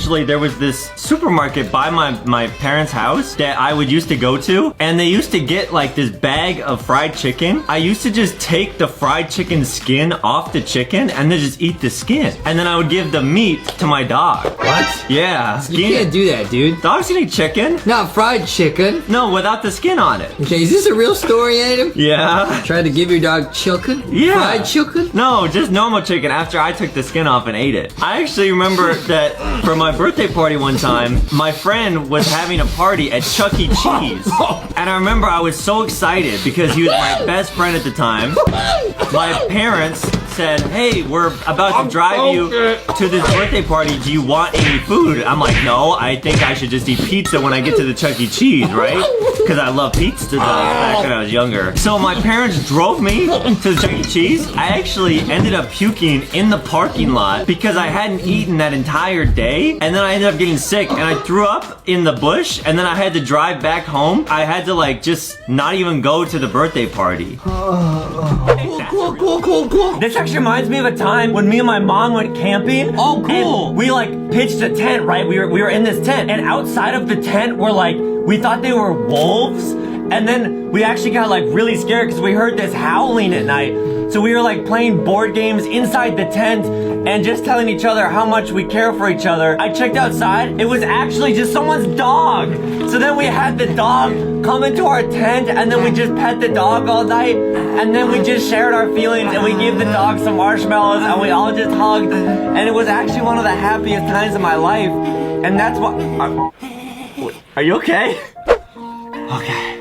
eventually there was this supermarket by my parents' house that I would used to go to, and they used to get like this bag of fried chicken. I used to just take the fried chicken skin off the chicken and then just eat the skin. And then I would give the meat to my dog. What? Yeah. You can't do that, dude. Dogs can eat chicken. Not fried chicken. No, without the skin on it. Okay, is this a real story, Adam? Yeah. Tried to give your dog chicken? Yeah. Fried chicken? No, just normal chicken after I took the skin off and ate it. I actually remember that for my birthday party one time, my friend was having a party at Chuck E. Cheese. And I remember I was so excited because he was my best friend at the time. My parents said, hey, we're about to drive you to this birthday party. Do you want any food? I'm like, no, I think I should just eat pizza when I get to the Chuck E. Cheese, right? Because I love pizza back when I was younger. So my parents drove me to the Chuck E. Cheese. I actually ended up puking in the parking lot because I hadn't eaten that entire day. And then I ended up getting sick and I threw up in the bush and then I had to drive back home. I had to like just not even go to the birthday party. Cool. This actually reminds me of a time when me and my mom went camping. Oh, cool. And we like pitched a tent, right? We were in this tent, and outside of the tent were like, we thought they were wolves, and then we actually got like really scared because we heard this howling at night. So we were like playing board games inside the tent and just telling each other how much we care for each other. I checked outside, it was actually just someone's dog. So then we had the dog come into our tent and then we just pet the dog all night and then we just shared our feelings and we gave the dog some marshmallows and we all just hugged and it was actually one of the happiest times of my life. And that's what... Are you okay? Okay.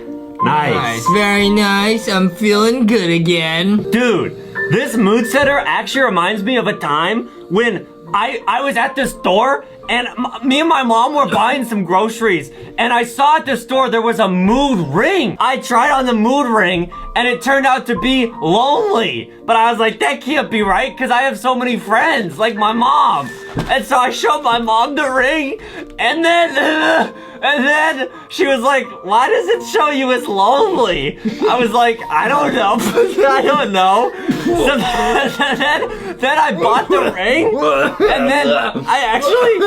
Nice. Very nice. I'm feeling good again. Dude, this mood setter actually reminds me of a time when I was at the store and me and my mom were buying some groceries and I saw at the store there was a mood ring. I tried on the mood ring and it turned out to be lonely. But I was like, that can't be right because I have so many friends like my mom. And so I showed my mom the ring and then she was like, why does it show you as lonely? I was like, I don't know. I don't know. So then I bought the ring and then I actually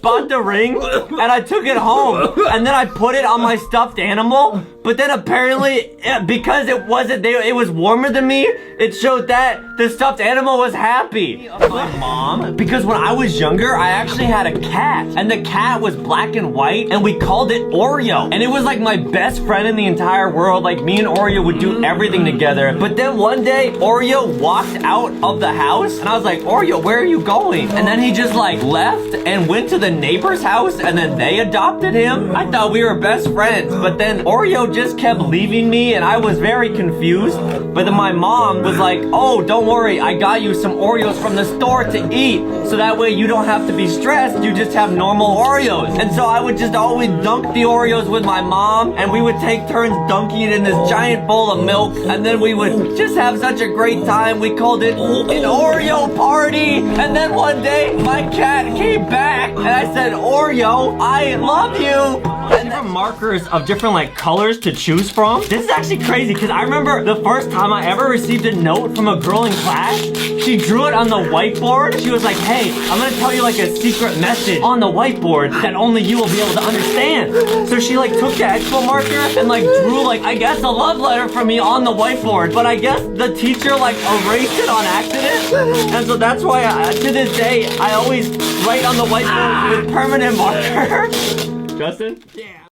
bought the ring and I took it home and then I put it on my stuffed animal, but then apparently because it was warmer than me, it showed that the stuffed animal was happy. My mom, because when I was younger I actually had a cat and the cat was black and white and we called it Oreo and it was like my best friend in the entire world. Like me and Oreo would do everything together. But then one day Oreo walked out of the house and I was like, Oreo, where are you going? And then he just like left and went to the neighbor's house and then they adopted him. I thought we were best friends, but then Oreo just kept leaving me and I was very confused. But then my mom was like, oh, don't worry, I got you some Oreos from the store to eat so that way you don't have to be stressed, you just have normal Oreos. And so I would just always dunk the Oreos with my mom and we would take turns dunking it in this giant bowl of milk and then we would just have such a great time. We called it an Oreo party. And then one day my cat came back and I said, Oreo, I love you. And different markers of different like colors to choose from. This is actually crazy because I remember the first time I ever received a note from a girl in class. She drew it on the whiteboard. She was like, hey, I'm gonna tell you like a secret message on the whiteboard that only you will be able to understand. So she like took the Expo marker and like drew like, I guess a love letter from me on the whiteboard. But I guess the teacher like erased it on accident. And so that's why to this day, I always write on the whiteboard with permanent marker. Justin? Yeah.